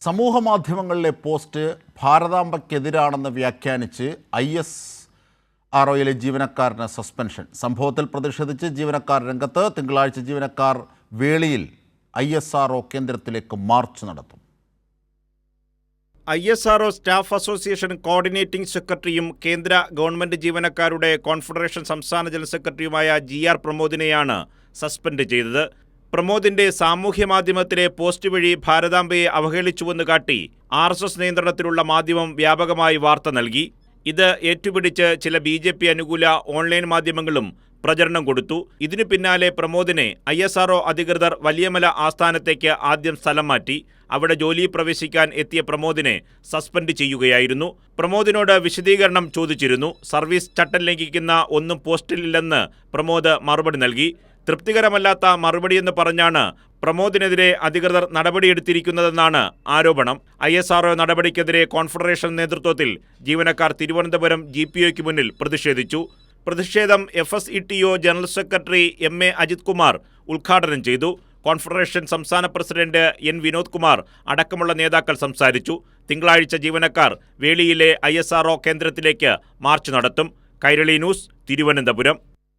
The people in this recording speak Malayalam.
സമൂഹമാധ്യമങ്ങളിലെ പോസ്റ്റ് ഭാരതാംബയ്ക്കെതിരാണെന്ന് വ്യാഖ്യാനിച്ച് ISROയിലെ ജീവനക്കാരന് സസ്പെൻഷൻ. സംഭവത്തിൽ പ്രതിഷേധിച്ച് ജീവനക്കാർ രംഗത്ത്. തിങ്കളാഴ്ച ജീവനക്കാർ വേളിയിൽ ISRO കേന്ദ്രത്തിലേക്ക് മാർച്ച് നടത്തും. ISRO സ്റ്റാഫ് അസോസിയേഷൻ കോർഡിനേറ്റിംഗ് സെക്രട്ടറിയും കേന്ദ്ര ഗവൺമെന്റ് ജീവനക്കാരുടെ കോൺഫെഡറേഷൻ സംസ്ഥാന ജനറൽ സെക്രട്ടറിയുമായ GR പ്രമോദിനെയാണ് സസ്പെൻഡ് ചെയ്തത്. പ്രമോദിന്റെ സാമൂഹ്യ മാധ്യമത്തിലെ പോസ്റ്റ് വഴി ഭാരതാംബയെ അവഹേളിച്ചുവെന്ന് കാട്ടി RSS നിയന്ത്രണത്തിലുള്ള മാധ്യമം വ്യാപകമായി വാർത്ത നൽകി. ഇത് ഏറ്റുപിടിച്ച് ചില BJP അനുകൂല ഓൺലൈൻ മാധ്യമങ്ങളും പ്രചരണം കൊടുത്തു. ഇതിനു പിന്നാലെ പ്രമോദിനെ ISRO അധികൃതർ വലിയമല ആസ്ഥാനത്തേക്ക് ആദ്യം സ്ഥലം മാറ്റി. അവിടെ ജോലിയിൽ പ്രവേശിക്കാൻ എത്തിയ പ്രമോദിനെ സസ്പെൻഡ് ചെയ്യുകയായിരുന്നു. പ്രമോദിനോട് വിശദീകരണം ചോദിച്ചിരുന്നു. സർവീസ് ചട്ടം ലംഘിക്കുന്ന ഒന്നും പോസ്റ്റിലില്ലെന്ന് പ്രമോദ് മറുപടി നൽകി. തൃപ്തികരമല്ലാത്ത മറുപടിയെന്ന് പറഞ്ഞാണ് പ്രമോദിനെതിരെ അധികൃതർ നടപടിയെടുത്തിരിക്കുന്നതെന്നാണ് ആരോപണം. ISRO നടപടിക്കെതിരെ കോൺഫെഡറേഷൻ നേതൃത്വത്തിൽ ജീവനക്കാർ തിരുവനന്തപുരം GPOയ്ക്ക് മുന്നിൽ പ്രതിഷേധിച്ചു. പ്രതിഷേധം FSETO general secretary MA Ajith Kumar ഉദ്ഘാടനം ചെയ്തു. കോൺഫെഡറേഷൻ സംസ്ഥാന പ്രസിഡന്റ് N വിനോദ് കുമാർ അടക്കമുള്ള നേതാക്കൾ സംസാരിച്ചു. തിങ്കളാഴ്ച ജീവനക്കാർ വേളിയിലെ ISRO കേന്ദ്രത്തിലേക്ക് മാർച്ച് നടത്തും. കൈരളി ന്യൂസ്, തിരുവനന്തപുരം.